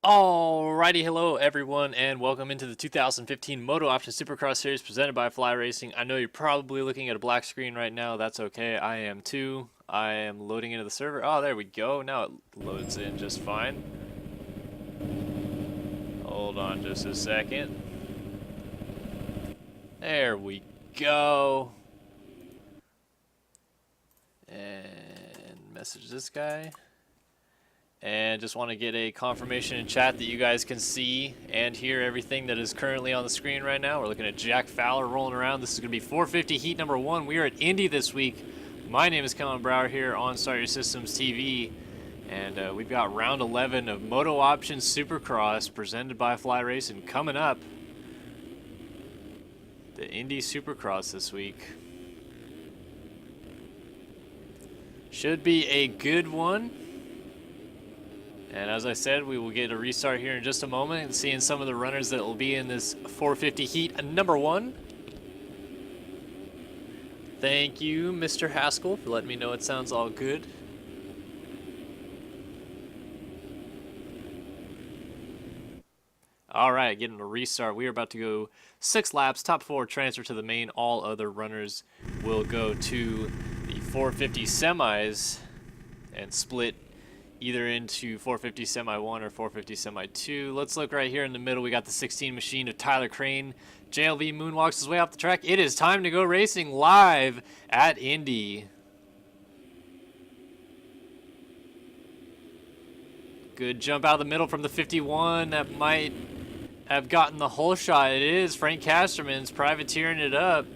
Alrighty, hello everyone, and welcome into the 2015 MotoOption Supercross Series presented by Fly Racing. I know you're probably looking at a black screen right now. That's okay. I am too. I am loading into the server. Oh, there we go. Now it loads in just fine. Hold on just a second. There we go. And message this guy. And just want to get a confirmation in chat that you guys can see and hear everything that is currently on the screen right now. We're looking at Jack Fowler rolling around. This is going to be 450 heat number 1. We are at Indy this week. My name is Kellen Brower here on Start Your Systems TV. And we've got round 11 of MotoOption Supercross presented by Fly Racing coming up. The Indy Supercross this week. Should be a good one. And as I said, we will get a restart here in just a moment and seeing some of the runners that will be in this 450 heat number 1. Thank you, Mr. Haskell, for letting me know it sounds all good. All right, getting a restart. We are about to go 6 laps, top 4 transfer to the main. All other runners will go to the 450 semis and split either into 450 Semi 1 or 450 Semi 2. Let's look right here in the middle. We got the 16 machine of Tyler Crane. JLV moonwalks his way off the track. It is time to go racing live at Indy. Good jump out of the middle from the 51. That might have gotten the whole shot. It is Frank Casterman's privateering it up.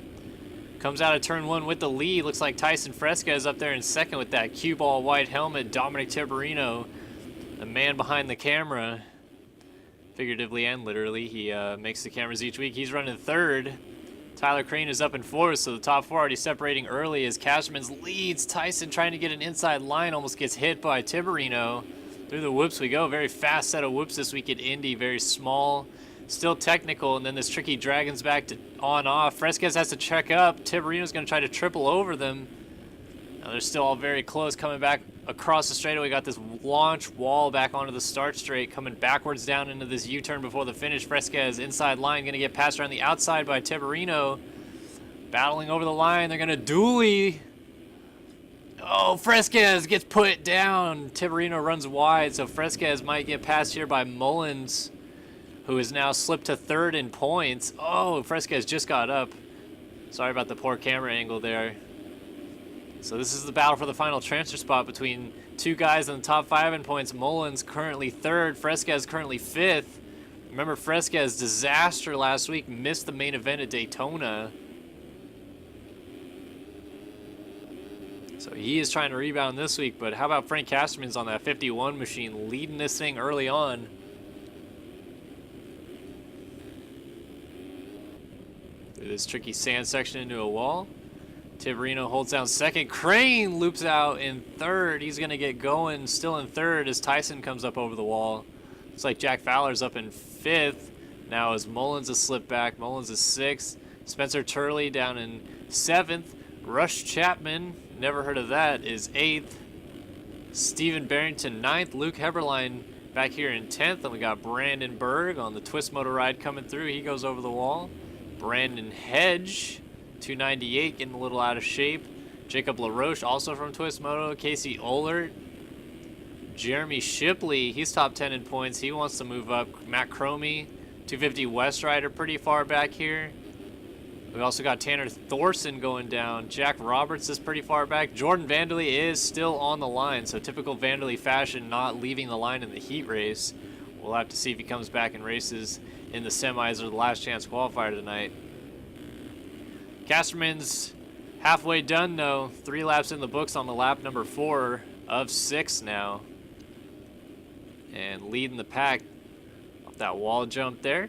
Comes out of turn 1 with the lead. Looks like Tyson Fresca is up there in second with that cue ball white helmet. Dominic Tiberino, the man behind the camera, figuratively and literally. He makes the cameras each week. He's running third. Tyler Crane is up in fourth, so the top 4 already separating early as Casterman's leads. Tyson trying to get an inside line, almost gets hit by Tiberino. Through the whoops we go. Very fast set of whoops this week at Indy. Very small. Still technical, and then this tricky dragon's back to on-off. Fresquez has to check up. Tiberino's going to try to triple over them. Now they're still all very close coming back across the straightaway. We got this launch wall back onto the start straight, coming backwards down into this U-turn before the finish. Fresquez inside line, going to get passed around the outside by Tiberino. Battling over the line. They're going to dually. Oh, Fresquez gets put down. Tiberino runs wide, so Fresquez might get passed here by Mullins, who is now slipped to third in points. Oh, Fresquez just got up. Sorry about the poor camera angle there. So this is the battle for the final transfer spot between 2 guys in the top 5 in points. Mullins currently third, Fresquez currently 5th. Remember Fresquez disaster last week, missed the main event at Daytona. So he is trying to rebound this week, but how about Frank Casterman's on that 51 machine, leading this thing early on. This tricky sand section into a wall. Tiberino holds down second. Crane loops out in third. He's going to get going still in third as Tyson comes up over the wall. Looks like Jack Fowler's up in 5th. Now as Mullins is slipped back. Mullins is 6th. Spencer Turley down in 7th. Rush Chapman, never heard of that, is 8th. Stephen Barrington 9th. Luke Heberlein back here in 10th. And we got Brandon Berg on the Twist Moto ride coming through. He goes over the wall. Brandon Hedge, 298, getting a little out of shape. Jacob LaRoche, also from Twist Moto. Casey Ohlert. Jeremy Shipley, he's top 10 in points. He wants to move up. Matt Cromie, 250 West Rider, pretty far back here. We also got Tanner Thorson going down. Jack Roberts is pretty far back. Jordan Vanderlee is still on the line, so typical Vanderlee fashion, not leaving the line in the heat race. We'll have to see if he comes back and races in the semis or the last chance qualifier tonight. Casterman's halfway done though. 3 laps in the books on the lap number 4 of 6 now. And leading the pack off that wall jump there.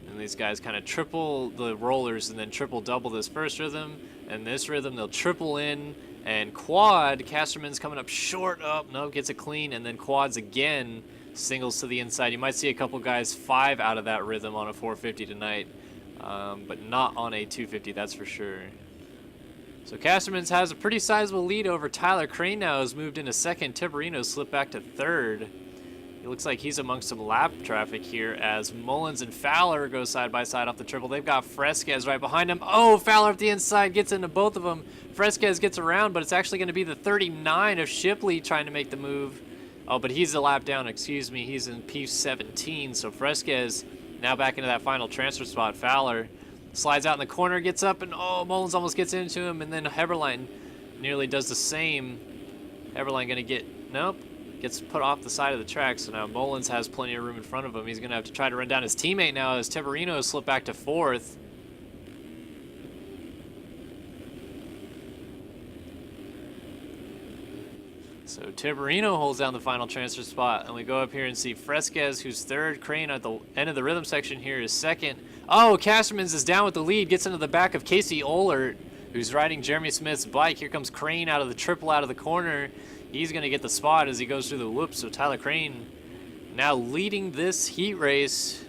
And these guys kind of triple the rollers and then triple double this first rhythm. And this rhythm they'll triple in and quad. Casterman's coming up short. Oh, no, gets it clean. And then quads again. Singles to the inside. You might see a couple guys 5 out of that rhythm on a 450 tonight, but not on a 250, that's for sure. So Casterman's has a pretty sizable lead over Tyler Crane now, has moved into second. Tiberino slipped back to third. He looks like he's amongst some lap traffic here as Mullins and Fowler go side by side off the triple. They've got Fresquez right behind him. Oh, Fowler up the inside gets into both of them. Fresquez gets around, but it's actually going to be the 39 of Shipley trying to make the move. Oh, but he's a lap down, excuse me. He's in P17, so Fresquez now back into that final transfer spot. Fowler slides out in the corner, gets up, and oh, Mullins almost gets into him, and then Heberlein nearly does the same. Heberlein going to get, nope, gets put off the side of the track, so now Mullins has plenty of room in front of him. He's going to have to try to run down his teammate now as Tiberino slipped back to 4th. So Tiberino holds down the final transfer spot, and we go up here and see Fresquez, who's 3rd. Crane at the end of the rhythm section here is 2nd. Oh, Castermans is down with the lead, gets into the back of Casey Ohlert, who's riding Jeremy Smith's bike. Here comes Crane out of the triple out of the corner. He's going to get the spot as he goes through the whoops. So Tyler Crane now leading this heat race.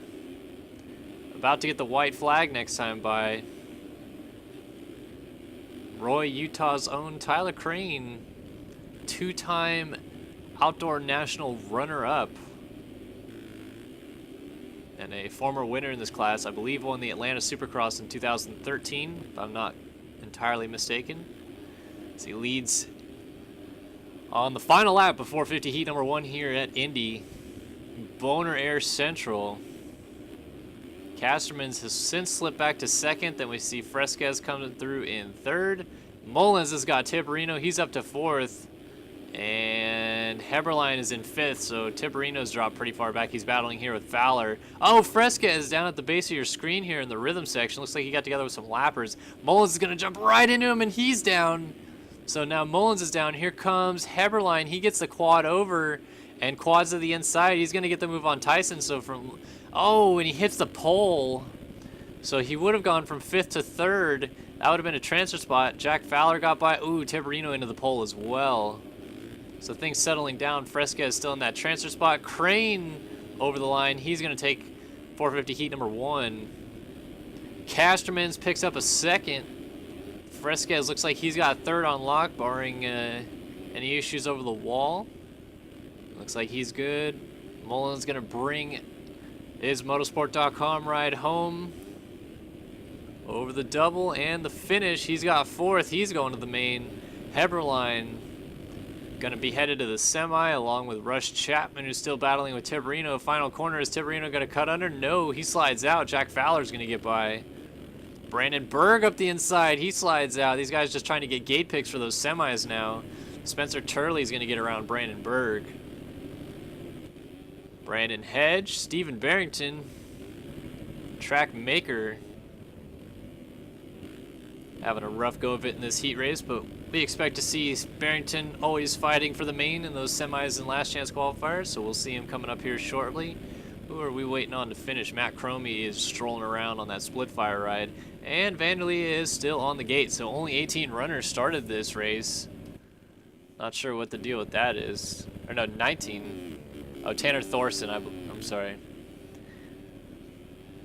About to get the white flag next time by Roy, Utah's own Tyler Crane. 2-time outdoor national runner-up. And a former winner in this class. I believe won the Atlanta Supercross in 2013, if I'm not entirely mistaken. As he leads on the final lap of 450 heat number 1 here at Indy. Boner Air Central. Castermans has since slipped back to 2nd. Then we see Fresquez coming through in 3rd. Mullins has got Tiberino. He's up to 4th. And Heberlein is in 5th, so Tiberino's dropped pretty far back. He's battling here with Fowler. Oh, Fresquez down at the base of your screen here in the rhythm section. Looks like he got together with some lappers. Mullins is going to jump right into him, and he's down. So now Mullins is down. Here comes Heberlein. He gets the quad over, and quads to the inside. He's going to get the move on Tyson. So from, oh, and he hits the pole. So he would have gone from 5th to 3rd. That would have been a transfer spot. Jack Fowler got by. Ooh, Tiberino into the pole as well. So things settling down. Fresquez still in that transfer spot. Crane over the line. He's going to take 450 heat number 1. Castermans picks up a 2nd. Fresquez looks like he's got 3rd on lock, barring any issues over the wall. Looks like he's good. Mullins going to bring his motorsport.com ride home over the double and the finish. He's got 4th. He's going to the main. Heberlein going to be headed to the semi along with Rush Chapman, who's still battling with Tiberino. Final corner, is Tiberino going to cut under? No, he slides out. Jack Fowler's going to get by. Brandon Berg up the inside. He slides out. These guys just trying to get gate picks for those semis now. Spencer Turley's going to get around Brandon Berg. Brandon Hedge, Stephen Barrington, track maker, having a rough go of it in this heat race, but we expect to see Barrington always fighting for the main in those semis and last chance qualifiers, so we'll see him coming up here shortly. Who are we waiting on to finish? Matt Cromie is strolling around on that split fire ride, and Vanderlee is still on the gate, so only 18 runners started this race. Not sure what the deal with that is. Or no, 19. Oh, Tanner Thorson, I'm sorry.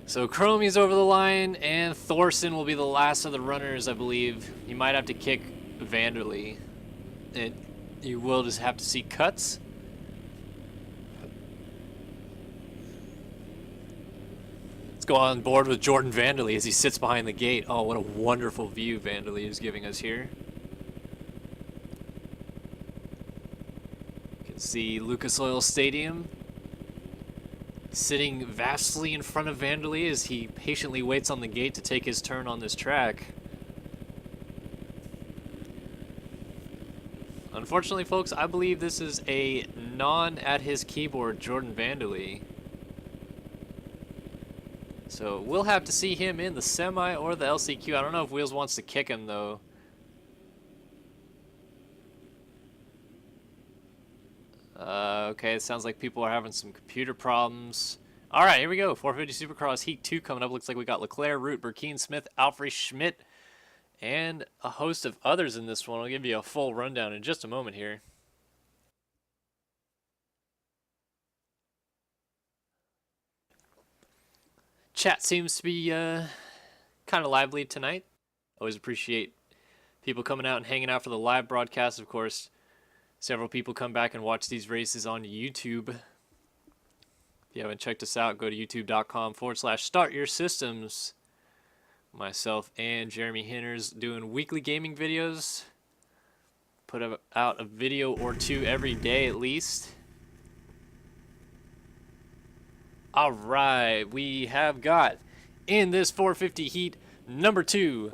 So Cromie's over the line, and Thorson will be the last of the runners, I believe. You might have to kick Vanderlee. You will just have to see cuts. Let's go on board with Jordan Vanderlee as he sits behind the gate. Oh, what a wonderful view Vanderlee is giving us here. You can see Lucas Oil Stadium sitting vastly in front of Vanderlee as he patiently waits on the gate to take his turn on this track. Unfortunately, folks, I believe this is a non-at-his-keyboard Jordan Vanderlee. So we'll have to see him in the semi or the LCQ. I don't know if Wheels wants to kick him, though. Okay, it sounds like people are having some computer problems. All right, here we go. 450 Supercross Heat 2 coming up. Looks like we got Leclerc, Root, Burkeen, Smith, Alfred Schmidt, and a host of others in this one. I'll give you a full rundown in just a moment here. Chat seems to be kind of lively tonight. Always appreciate people coming out and hanging out for the live broadcast, of course. Several people come back and watch these races on YouTube. If you haven't checked us out, go to youtube.com/startyoursystems. Myself and Jeremy Hinters doing weekly gaming videos. Put out a video or two every day at least. All right, we have got in this 450 heat number 2,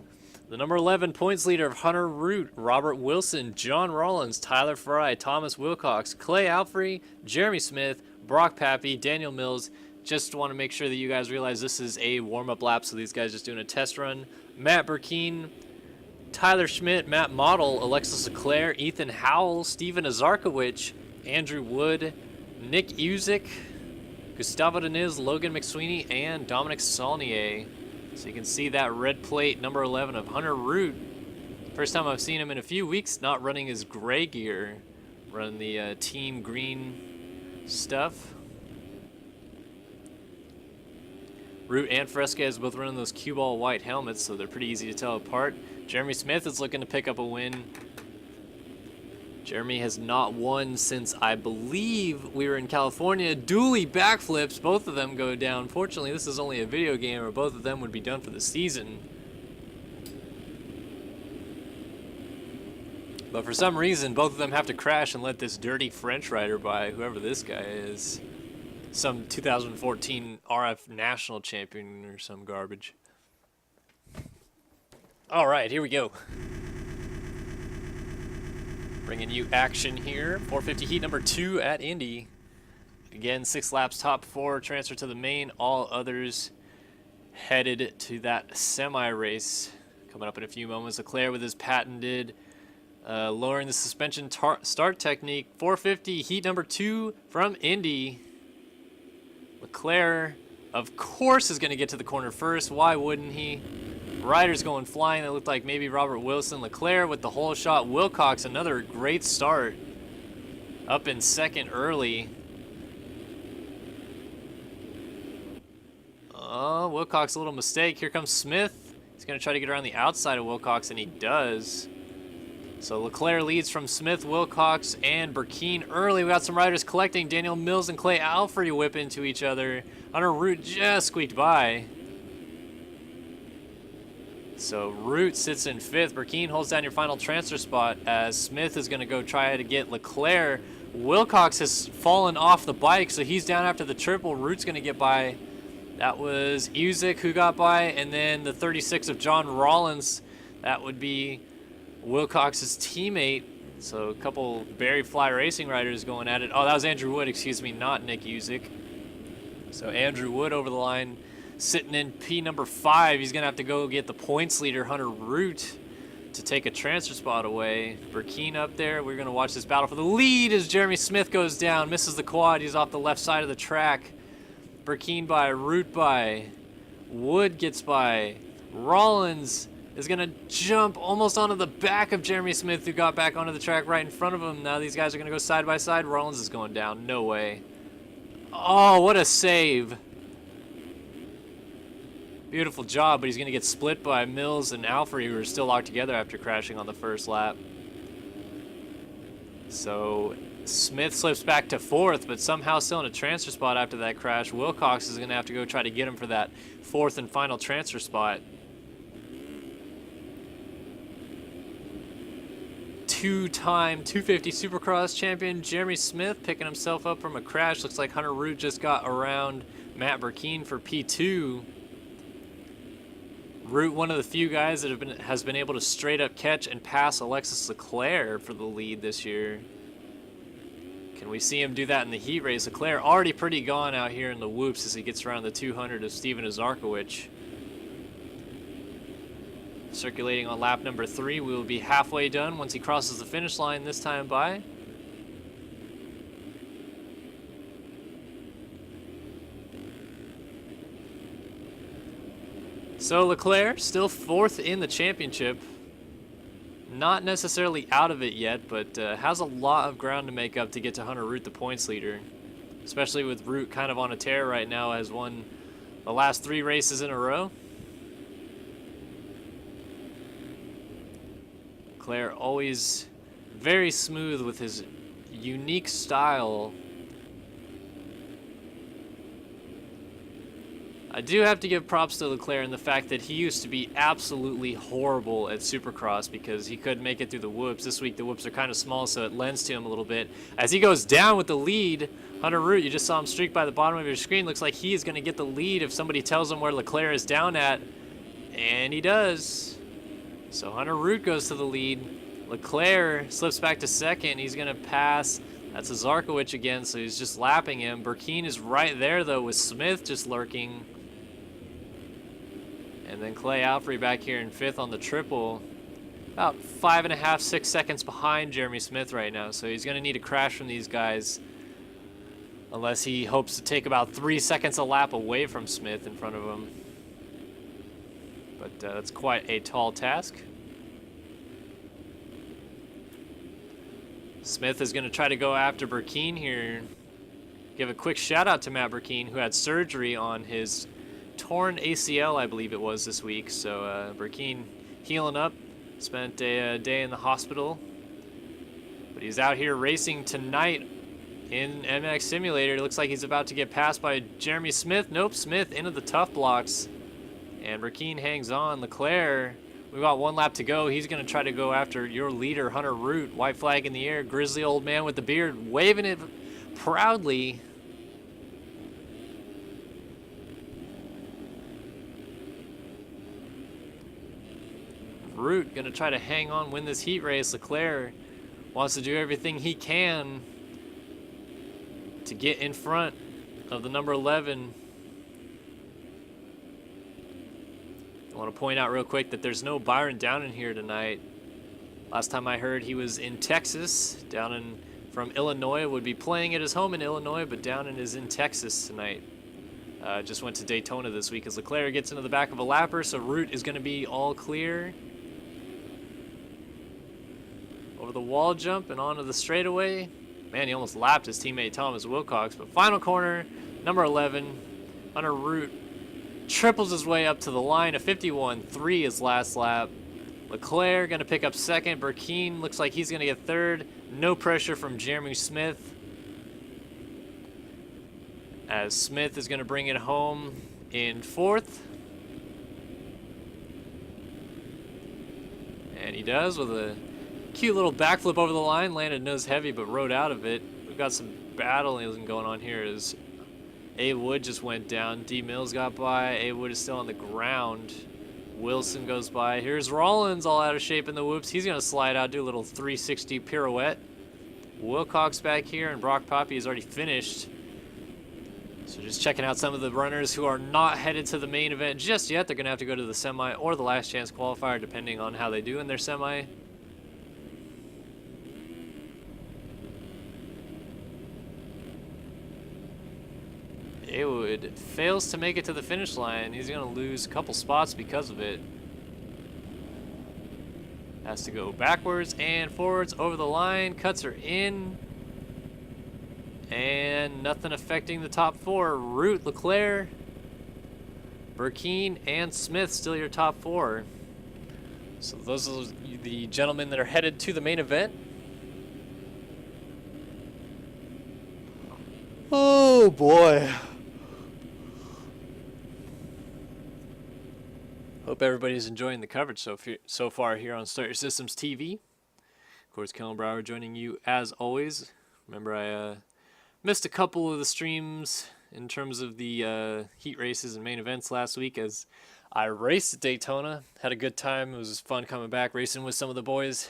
the number 11 points leader of Hunter Root, Robert Wilson, John Rollins, Tyler Fry, Thomas Wilcox, Clay Alfrey, Jeremy Smith, Brock Pappy, Daniel Mills. Just want to make sure that you guys realize this is a warm-up lap, so these guys just doing a test run. Matt Burkeen, Tyler Schmidt, Matt Model, Alexis Leclerc, Ethan Howell, Steven Azarkowicz, Andrew Wood, Nick Uzik, Gustavo Deniz, Logan McSweeney, and Dominic Saulnier. So you can see that red plate, number 11 of Hunter Root. First time I've seen him in a few weeks, not running his gray gear, running the team green stuff. Root and Fresquez both running those cue ball white helmets, so they're pretty easy to tell apart. Jeremy Smith is looking to pick up a win. Jeremy has not won since, I believe, we were in California. Dually backflips, both of them go down. Fortunately, this is only a video game, or both of them would be done for the season. But for some reason, both of them have to crash and let this dirty French rider by, whoever this guy is. Some 2014 RF national champion or some garbage. All right, here we go. Bringing you action here. 450 heat number 2 at Indy. Again, 6 laps, top 4, transfer to the main. All others headed to that semi-race. Coming up in a few moments. Leclerc with his patented lowering the suspension start technique. 450 heat number 2 from Indy. Leclerc, of course, is going to get to the corner first. Why wouldn't he? Riders going flying. That looked like maybe Robert Wilson. Leclerc with the hole shot. Wilcox, another great start. Up in second early. Oh, Wilcox, a little mistake. Here comes Smith. He's going to try to get around the outside of Wilcox, and he does. So Leclerc leads from Smith, Wilcox, and Burkeen early. We got some riders collecting. Daniel Mills and Clay Alfrey whip into each other. Hunter Root just squeaked by. So Root sits in 5th. Burkeen holds down your final transfer spot as Smith is going to go try to get Leclerc. Wilcox has fallen off the bike, so he's down after the triple. Root's going to get by. That was Uzik who got by, and then the 36 of John Rollins. That would be Wilcox's teammate. So a couple Barry Fly Racing riders going at it. Oh, that was Andrew Wood, excuse me, not Nick Uzik. So Andrew Wood over the line, sitting in P number 5. He's going to have to go get the points leader, Hunter Root, to take a transfer spot away. Burkeen up there. We're going to watch this battle for the lead as Jeremy Smith goes down, misses the quad. He's off the left side of the track. Burkeen by, Root by, Wood gets by. Rollins is going to jump almost onto the back of Jeremy Smith, who got back onto the track right in front of him. Now these guys are going to go side by side. Rollins is going down. No way. Oh, what a save. Beautiful job, but he's going to get split by Mills and Alfrey, who are still locked together after crashing on the first lap. So Smith slips back to 4th, but somehow still in a transfer spot after that crash. Wilcox is going to have to go try to get him for that 4th and final transfer spot. Two-time 250 Supercross champion Jeremy Smith picking himself up from a crash. Looks like Hunter Root just got around Matt Burkeen for P2. Root, one of the few guys that has been able to straight up catch and pass Alexis Leclerc for the lead this year. Can we see him do that in the heat race? Leclerc already pretty gone out here in the whoops as he gets around the 200 of Steven Azarkowicz. Circulating on lap number 3. We will be halfway done once he crosses the finish line this time by. So Leclerc still 4th in the championship. Not necessarily out of it yet, but has a lot of ground to make up to get to Hunter Root, the points leader. Especially with Root kind of on a tear right now, has won the last 3 races in a row. Leclerc always very smooth with his unique style. I do have to give props to Leclerc in the fact that he used to be absolutely horrible at Supercross because he couldn't make it through the whoops. This week the whoops are kind of small, so it lends to him a little bit. As he goes down with the lead, Hunter Root, you just saw him streak by the bottom of your screen. Looks like he is going to get the lead if somebody tells him where Leclerc is down at, and he does. So Hunter Root goes to the lead. Leclerc slips back to second. He's going to pass. That's a Zarkowicz again, so he's just lapping him. Burkeen is right there, though, with Smith just lurking. And then Clay Alfrey back here in fifth on the triple. About 5.5, 6 seconds behind Jeremy Smith right now. So he's going to need a crash from these guys. Unless he hopes to take about 3 seconds a lap away from Smith in front of him. But that's quite a tall task. Smith is going to try to go after Burkeen here. Give a quick shout out to Matt Burkeen, who had surgery on his torn ACL, I believe it was, this week. So Burkeen healing up, spent a day in the hospital, but he's out here racing tonight in MX Simulator. It looks like he's about to get passed by Jeremy Smith. Nope, Smith into the tough blocks, and Burkeen hangs on. Leclerc, we've got 1 lap to go. He's going to try to go after your leader, Hunter Root. White flag in the air, grizzly old man with the beard, waving it proudly. Root gonna try to hang on, win this heat race. Leclerc wants to do everything he can to get in front of the number 11. I want to point out real quick that there's no Byron Downen here tonight. Last time I heard, he was in Texas. Downen from Illinois would be playing at his home in Illinois, but Downen is in Texas tonight. Just went to Daytona this week as Leclerc gets into the back of a lapper, so Root is going to be all clear. Over the wall jump and onto the straightaway. Man, he almost lapped his teammate Thomas Wilcox, but final corner, number 11, Hunter Root triples his way up to the line. A 51.3 his last lap. Leclerc going to pick up second. Burkeen looks like he's going to get third. No pressure from Jeremy Smith, as Smith is going to bring it home in fourth. And he does with a cute little backflip over the line. Landed nose heavy, but rode out of it. We've got some battling going on here as A. Wood just went down. D. Mills got by. A. Wood is still on the ground. Wilson goes by. Here's Rollins all out of shape in the whoops. He's going to slide out, do a little 360 pirouette. Wilcox back here, and Brock Poppy is already finished. So just checking out some of the runners who are not headed to the main event just yet. They're going to have to go to the semi or the last chance qualifier, depending on how they do in their semi. Haywood fails to make it to the finish line. He's going to lose a couple spots because of it. Has to go backwards and forwards over the line. Cuts are in. And nothing affecting the top four. Root, Leclerc, Burkeen, and Smith still your top four. So those are the gentlemen that are headed to the main event. Oh boy. Hope everybody's enjoying the coverage so far here on Start Your Systems TV. Of course, Kellen Brower joining you as always. Remember, I missed a couple of the streams in terms of the heat races and main events last week as I raced at Daytona. Had a good time. It was fun coming back, racing with some of the boys.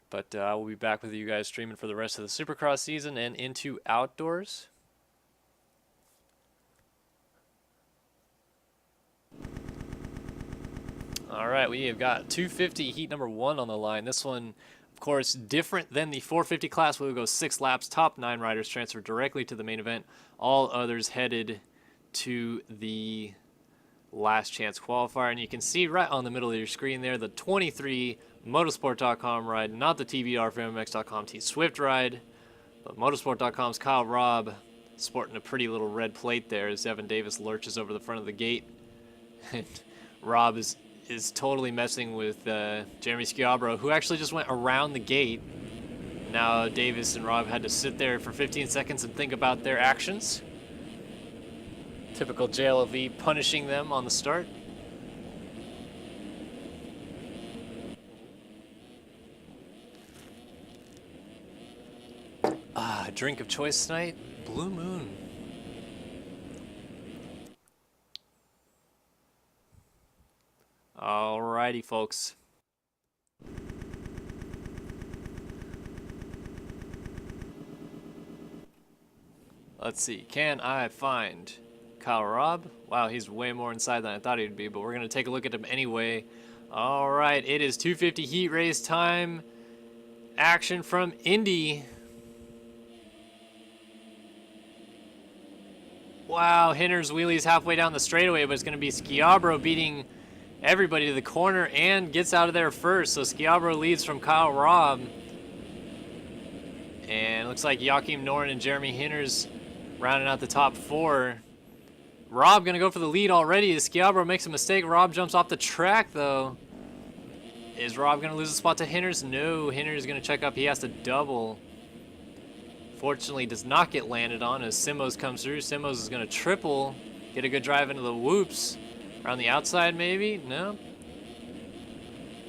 But I will be back with you guys streaming for the rest of the Supercross season and into outdoors. All right, we have got 250 heat number 1 on the line. This one, of course, different than the 450 class. We'll go 6 laps. Top 9 riders transfer directly to the main event. All others headed to the last chance qualifier. And you can see right on the middle of your screen there, the 23 Motorsport.com ride, not the TBR for MMX.com T-Swift ride, but Motorsport.com's Kyle Robb sporting a pretty little red plate there as Evan Davis lurches over the front of the gate. And Robb is totally messing with Jeremy Schiabro, who actually just went around the gate. Now Davis and Robb had to sit there for 15 seconds and think about their actions. Typical JLV punishing them on the start. Drink of choice tonight, Blue Moon. Alrighty, folks. Let's see, can I find Kyle Robb? Wow, he's way more inside than I thought he'd be, but we're gonna take a look at him anyway. Alright, it is 250 heat race time. Action from Indy. Wow, Hinder's wheelie's halfway down the straightaway, but it's going to be Schiabro beating everybody to the corner and gets out of there first. So Schiabro leads from Kyle Robb. And it looks like Joachim Noren and Jeremy Hinder's rounding out the top 4. Robb going to go for the lead already as Schiabro makes a mistake. Robb jumps off the track, though. Is Robb going to lose a spot to Hinder's? No, Hinder's going to check up. He has to double. Fortunately, does not get landed on as Simos comes through. Simos is going to triple, get a good drive into the whoops. Around the outside, maybe? No.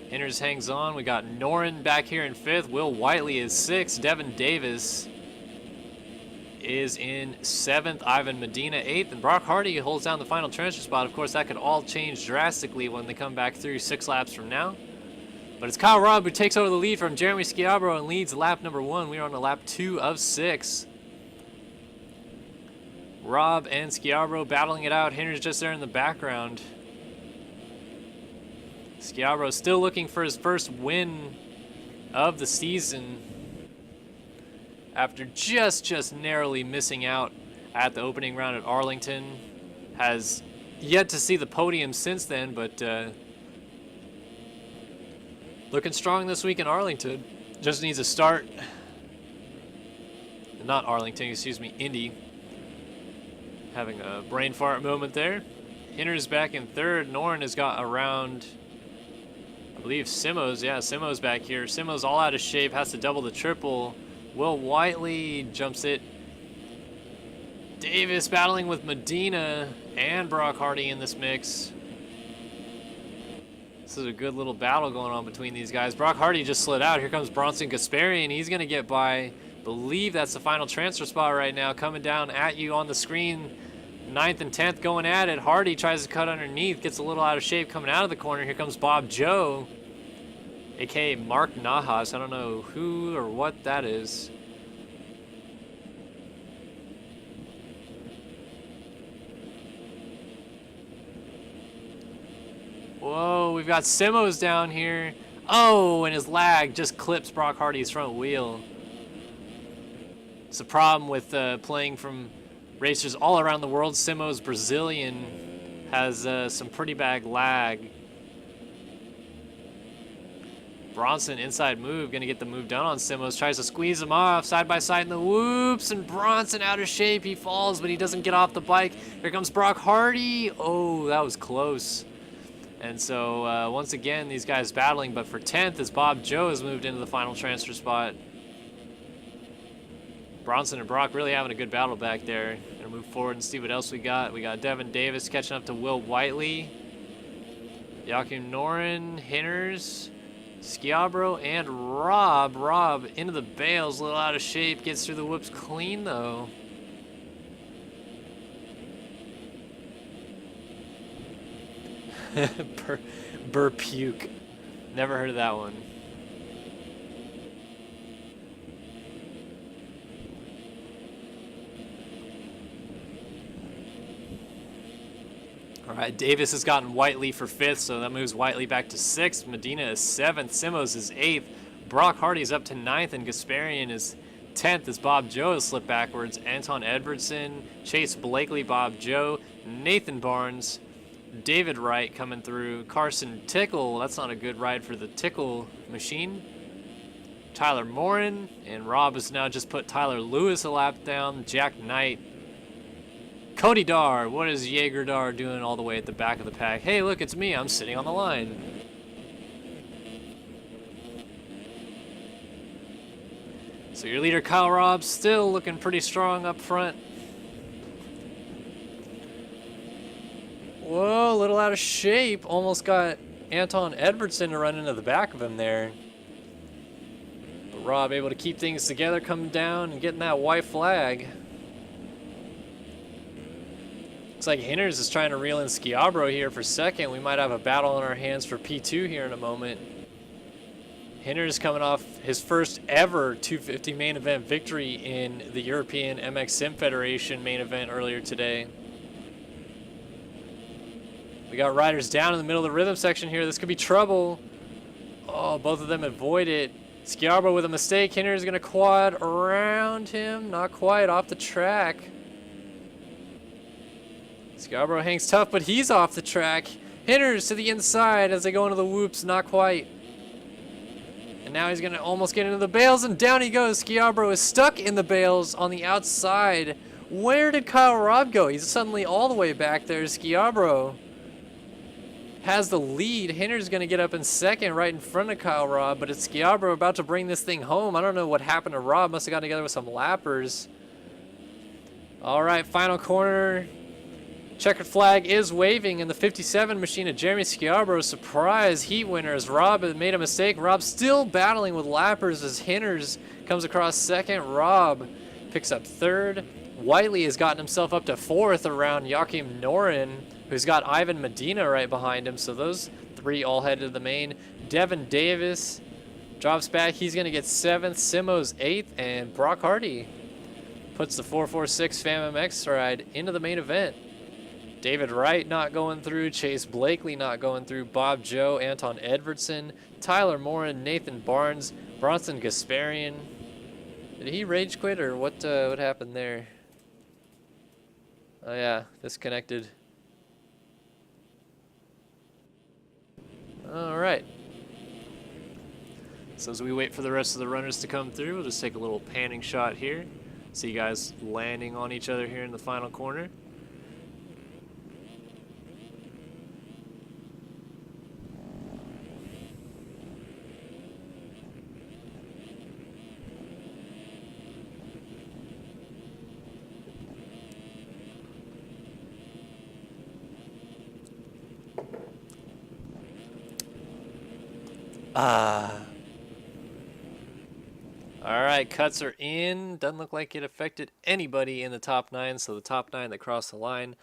Hinders hangs on. We got Noren back here in 5th. Will Whiteley is 6th. Devin Davis is in 7th. Ivan Medina 8th. And Brock Hardy holds down the final transfer spot. Of course, that could all change drastically when they come back through 6 laps from now. But it's Kyle Robb who takes over the lead from Jeremy Schiabro and leads lap number 1. We are on to lap 2 of 6. Robb and Schiabro battling it out. Hinder's just there in the background. Schiabro still looking for his first win of the season after just narrowly missing out at the opening round at Arlington. Has yet to see the podium since then, but looking strong this week in Arlington. Just needs a start. Not Arlington, excuse me, Indy. Having a brain fart moment there. Hinder's back in 3rd. Noren has got around, I believe, Simos. Yeah, Simos back here. Simos all out of shape, has to double the triple. Will Whiteley jumps it. Davis battling with Medina and Brock Hardy in this mix. This is a good little battle going on between these guys. Brock Hardy just slid out. Here comes Bronson Gasparian. He's going to get by. Believe that's the final transfer spot right now. Coming down at you on the screen. 9th and 10th going at it. Hardy tries to cut underneath. Gets a little out of shape coming out of the corner. Here comes Bob Joe, a.k.a. Mark Nahas. I don't know who or what that is. Whoa, we've got Simos down here. Oh, and his lag just clips Brock Hardy's front wheel. It's a problem with playing from racers all around the world. Simos Brazilian has some pretty bad lag. Bronson inside move, gonna get the move done on Simos. Tries to squeeze him off, side by side in the whoops, and Bronson out of shape. He falls, but he doesn't get off the bike. Here comes Brock Hardy. Oh, that was close. And so, once again, these guys battling, but for 10th as Bob Joe has moved into the final transfer spot. Bronson and Brock really having a good battle back there. Gonna move forward and see what else we got. We got Devin Davis catching up to Will Whiteley. Joachim Noren, Hinders, Schiabro, and Robb. Robb into the bales, a little out of shape, gets through the whoops clean though. Burpuke. Never heard of that one. All right, Davis has gotten Whiteley for 5th, so that moves Whiteley back to 6th. Medina is 7th. Simos is 8th. Brock Hardy's up to 9th, and Gasparian is 10th as Bob Joe has slipped backwards. Anton Edvardson, Chase Blakely, Bob Joe, Nathan Barnes, David Wright coming through. Carson Tickle, that's not a good ride for the Tickle machine. Tyler Morin, and Robb has now just put Tyler Lewis a lap down. Jack Knight. Cody Dar, what is Jaeger Dar doing all the way at the back of the pack? Hey, look, it's me. I'm sitting on the line. So your leader, Kyle Robb, still looking pretty strong up front. Whoa, a little out of shape. Almost got Anton Edwardson to run into the back of him there. But Rob able to keep things together, coming down and getting that white flag. Looks like Hinders is trying to reel in Schiabro here for second. We might have a battle on our hands for P2 here in a moment. Hinders coming off his first ever 250 main event victory in the European MX Sim Federation main event earlier today. We got riders down in the middle of the rhythm section here. This could be trouble. Oh, both of them avoid it. Schiabro with a mistake. Hinders is going to quad around him. Not quite, off the track. Schiabro hangs tough, but he's off the track. Hinders to the inside as they go into the whoops. Not quite. And now he's going to almost get into the bales, and down he goes. Schiabro is stuck in the bales on the outside. Where did Kyle Robb go? He's suddenly all the way back there. Schiabro has the lead. Hinders is going to get up in second right in front of Kyle Robb, but it's Schiabro about to bring this thing home. I don't know what happened to Robb. Must have gotten together with some lappers. All right, final corner. Checkered flag is waving, and the 57 machine of Jeremy Schiabro, surprise heat winner, as Robb had made a mistake. Robb still battling with lappers as Hinders comes across second. Robb picks up third. Whiteley has gotten himself up to fourth around Joachim Noren, who's got Ivan Medina right behind him. So those three all head to the main. Devin Davis drops back. He's going to get seventh. Simo's eighth, and Brock Hardy puts the 446 Fam MX ride into the main event. David Wright not going through, Chase Blakely not going through, Bob Joe, Anton Edwardson, Tyler Morin, Nathan Barnes, Bronson Gasparian. Did he rage quit, or what happened there? Oh yeah, disconnected. All right. So as we wait for the rest of the runners to come through, we'll just take a little panning shot here. See you guys landing on each other here in the final corner. Alright, cuts are in. Doesn't look like it affected anybody in the top 9, so the top 9 that crossed the line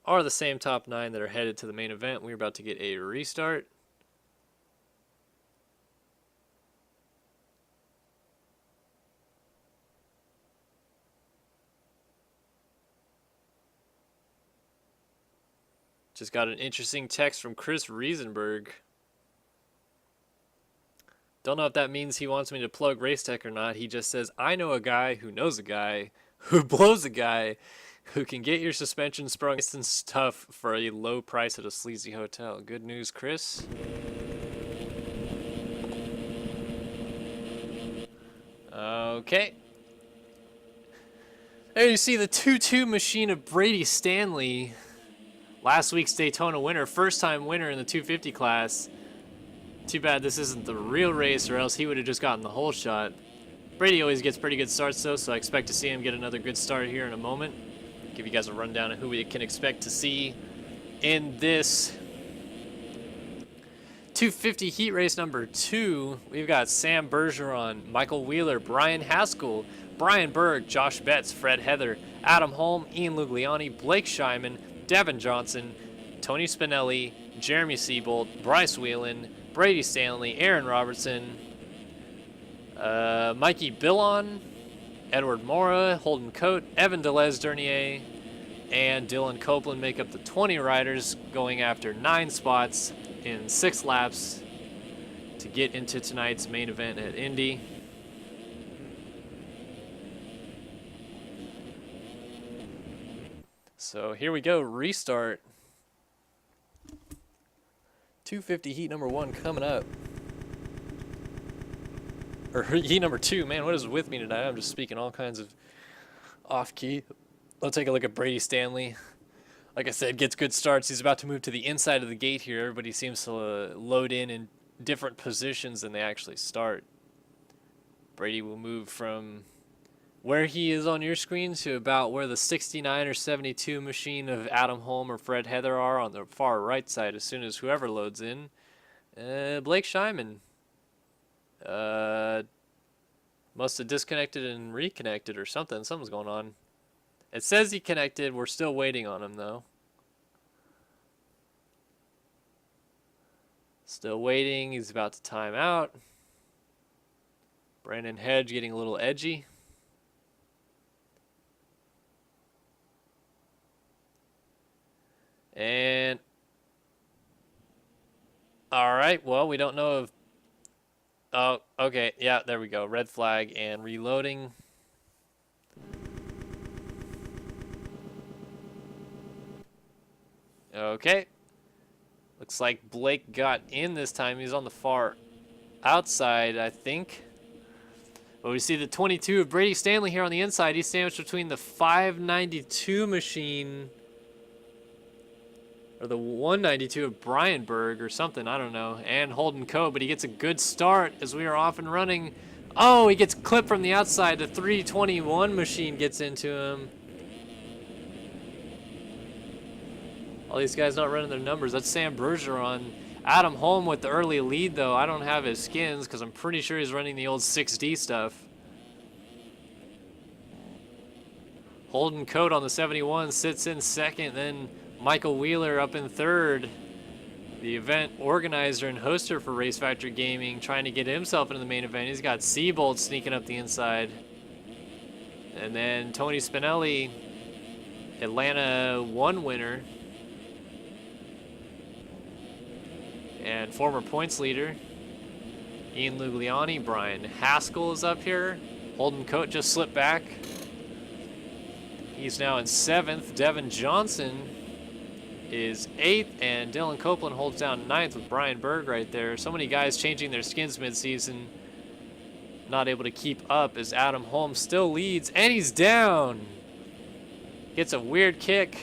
are the same top 9 that are headed to the main event. We're about to get a restart. Just got an interesting text from Chris Riesenberg. Don't know if that means he wants me to plug Racetech or not. He just says, I know a guy who knows a guy who blows a guy who can get your suspension sprung nice and tough for a low price at a sleazy hotel. Good news, Chris. Okay. There you see the 2-2 machine of Brady Stanley. Last week's Daytona winner, first time winner in the 250 class. Too bad this isn't the real race, or else he would have just gotten the whole shot. Brady always gets pretty good starts, though, so I expect to see him get another good start here in a moment. Give you guys a rundown of who we can expect to see in this 250 heat race number 2. We've got Sam Bergeron, Michael Wheeler, Brian Haskell, Brian Berg, Josh Betts, Fred Heather, Adam Holm, Ian Lugliani, Blake Scheiman, Devin Johnson, Tony Spinelli, Jeremy Seabolt, Bryce Whelan, Brady Stanley, Aaron Robertson, Mikey Billon, Edward Mora, Holden Coate, Evan Deleuze-Dernier, and Dylan Copeland make up the 20 riders going after 9 spots in 6 laps to get into tonight's main event at Indy. So here we go, restart. 250 heat number 1 coming up. Or heat number 2, man, what is with me tonight? I'm just speaking all kinds of off-key. Let's take a look at Brady Stanley. Like I said, gets good starts. He's about to move to the inside of the gate here. Everybody seems to load in different positions than they actually start. Brady will move from where he is on your screen to about where the 69 or 72 machine of Adam Holm or Fred Heather are on the far right side as soon as whoever loads in. Blake Scheinman. Must have disconnected and reconnected or something. Something's going on. It says he connected. We're still waiting on him, though. Still waiting. He's about to time out. Brandon Hedge getting a little edgy. And all right, well, we don't know if... Oh, okay, yeah, there we go. Red flag and reloading. Okay. Looks like Blake got in this time. He's on the far outside, I think. But we see the 22 of Brady Stanley here on the inside. He's sandwiched between the 592 machine... or the 192 of Brian Berg or something, I don't know, and Holden Coe, but he gets a good start as we are off and running. Oh, he gets clipped from the outside. The 321 machine gets into him. All these guys not running their numbers. That's Sam Bergeron. Adam Holm with the early lead, though. I don't have his skins because I'm pretty sure he's running the old 6D stuff. Holden Coe on the 71 sits in second, then Michael Wheeler up in third. The event organizer and hoster for Race Factory Gaming trying to get himself into the main event. He's got Seabolt sneaking up the inside. And then Tony Spinelli, Atlanta 1 winner. And former points leader, Ian Lugliani. Brian Haskell is up here. Holden Coe just slipped back. He's now in 7th. Devin Johnson is 8th, and Dylan Copeland holds down 9th with Brian Berg right there. So many guys changing their skins mid-season, not able to keep up as Adam Holm still leads, and he's down. Gets a weird kick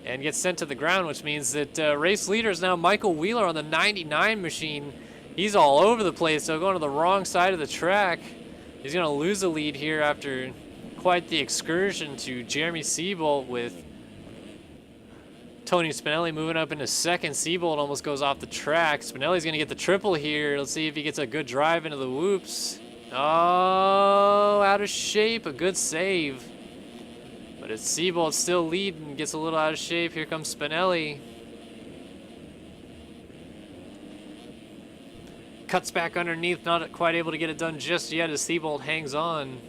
and gets sent to the ground, which means that race leader is now Michael Wheeler on the 99 machine. He's all over the place, so going to the wrong side of the track. He's going to lose the lead here after quite the excursion to Jeremy Seabolt with Tony Spinelli moving up into second. Seabolt almost goes off the track. Spinelli's going to get the triple here. Let's see if he gets a good drive into the whoops. Oh, out of shape. A good save. But it's Seabolt still leading. Gets a little out of shape. Here comes Spinelli. Cuts back underneath. Not quite able to get it done just yet as Seabolt hangs on.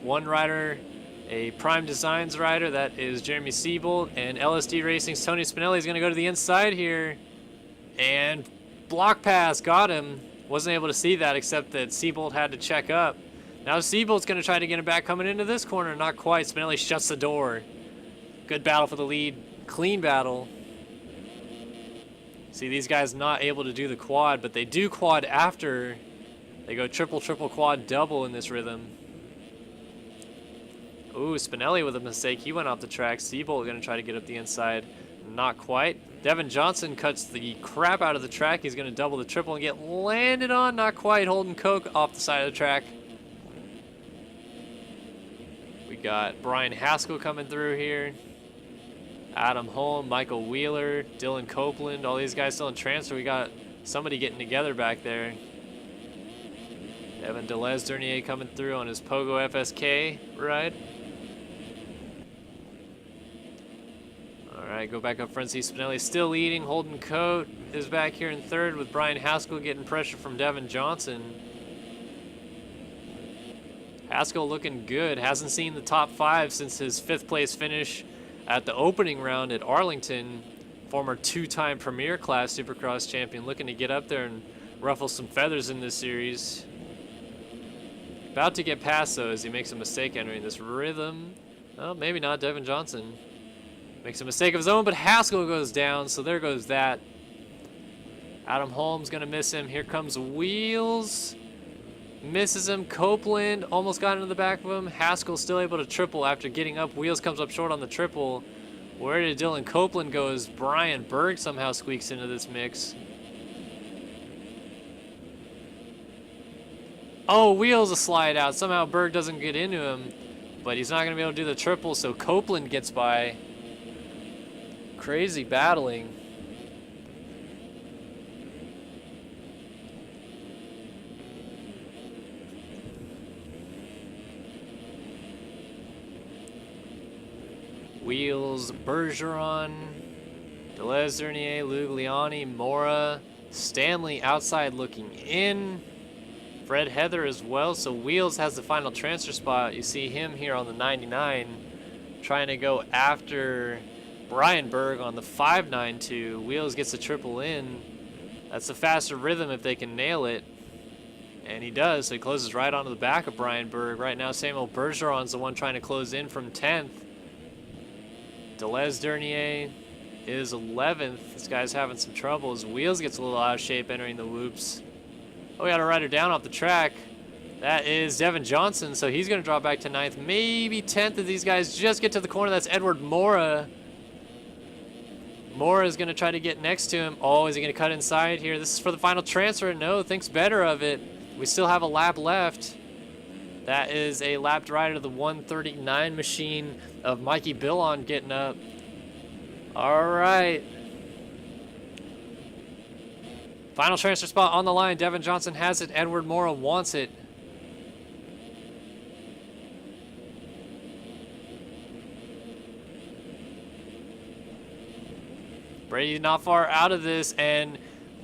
One rider, a Prime Designs rider, that is Jeremy Seabolt, and LSD Racing's Tony Spinelli is going to go to the inside here. And block pass, got him. Wasn't able to see that except that Seabolt had to check up. Now Seabolt's going to try to get him back coming into this corner. Not quite. Spinelli shuts the door. Good battle for the lead. Clean battle. See, these guys not able to do the quad, but they do quad after. They go triple, triple, quad, double in this rhythm. Ooh, Spinelli with a mistake. He went off the track. Seabolt going to try to get up the inside. Not quite. Devin Johnson cuts the crap out of the track. He's going to double the triple and get landed on. Not quite. Holden Coe off the side of the track. We got Brian Haskell coming through here. Adam Holm, Michael Wheeler, Dylan Copeland. All these guys still in transfer. We got somebody getting together back there. Evan Deleuze-Dernier coming through on his Pogo FSK ride. All right, go back up front. See Spinelli still leading. Holden Coe is back here in third with Brian Haskell getting pressure from Devin Johnson. Haskell looking good. Hasn't seen the top 5 since his 5th place finish at the opening round at Arlington. Former 2-time Premier Class Supercross champion, looking to get up there and ruffle some feathers in this series. About to get past though as he makes a mistake entering this rhythm. Oh, maybe not. Devin Johnson makes a mistake of his own, but Haskell goes down, so there goes that. Adam Holm's gonna miss him. Here comes Wheels. Misses him. Copeland almost got into the back of him. Haskell still able to triple after getting up. Wheels comes up short on the triple. Where did Dylan Copeland go as Brian Berg somehow squeaks into this mix? Oh, Wheels a slide out. Somehow Berg doesn't get into him, but he's not going to be able to do the triple, so Copeland gets by. Crazy battling. Wheels, Bergeron, Delesdernier, Lugliani, Mora, Stanley outside looking in. Fred Heather as well, so Wheels has the final transfer spot. You see him here on the 99 trying to go after Brian Berg on the 592. Wheels gets a triple in. That's a faster rhythm if they can nail it. And he does, so he closes right onto the back of Brian Berg. Right now Samuel Bergeron's the one trying to close in from 10th. Delesdernier is 11th. This guy's having some trouble. His Wheels gets a little out of shape entering the whoops. Oh, we got a rider down off the track. That is Devin Johnson, so he's going to drop back to 9th, maybe 10th if these guys just get to the corner. That's Edward Mora. Mora is going to try to get next to him. Oh, is he going to cut inside here? This is for the final transfer. No, thinks better of it. We still have a lap left. That is a lapped rider, the 139 machine of Mikey Billon getting up. All right. Final transfer spot on the line. Devin Johnson has it. Edward Mora wants it. Brady not far out of this, and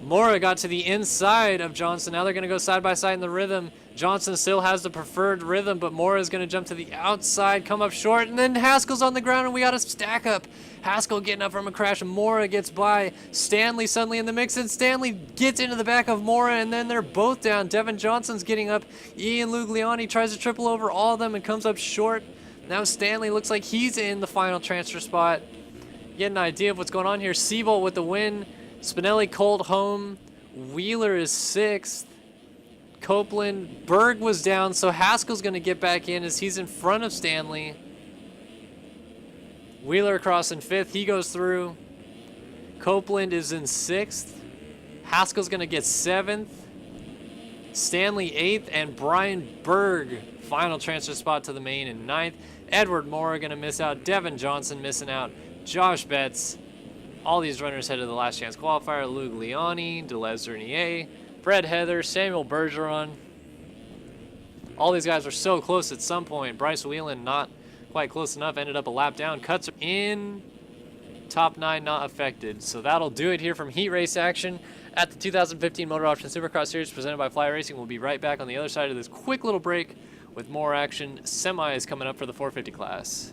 Mora got to the inside of Johnson. Now they're going to go side by side in the rhythm. Johnson still has the preferred rhythm, but Mora is going to jump to the outside, come up short, and then Haskell's on the ground, and we got a stack up. Haskell getting up from a crash, and Mora gets by. Stanley suddenly in the mix, and Stanley gets into the back of Mora, and then they're both down. Devin Johnson's getting up. Ian Lugliani tries to triple over all of them and comes up short. Now Stanley looks like he's in the final transfer spot. Get an idea of what's going on here. Seabolt with the win. Spinelli cold home. Wheeler is 6th. Copeland. Berg was down, so Haskell's going to get back in as he's in front of Stanley. Wheeler across in 5th. He goes through. Copeland is in 6th. Haskell's going to get 7th. Stanley 8th. And Brian Berg, final transfer spot to the main, in 9th. Edward Mora going to miss out. Devin Johnson missing out. Josh Betts. All these runners headed to the last chance qualifier. Lugliani, Delesdernier, Fred Heather, Samuel Bergeron. All these guys were so close at some point. Bryce Whelan not quite close enough. Ended up a lap down. Cuts in. Top 9 not affected. So that'll do it here from heat race action at the 2015 MotoOption Supercross Series presented by Fly Racing. We'll be right back on the other side of this quick little break with more action. Semi is coming up for the 450 class.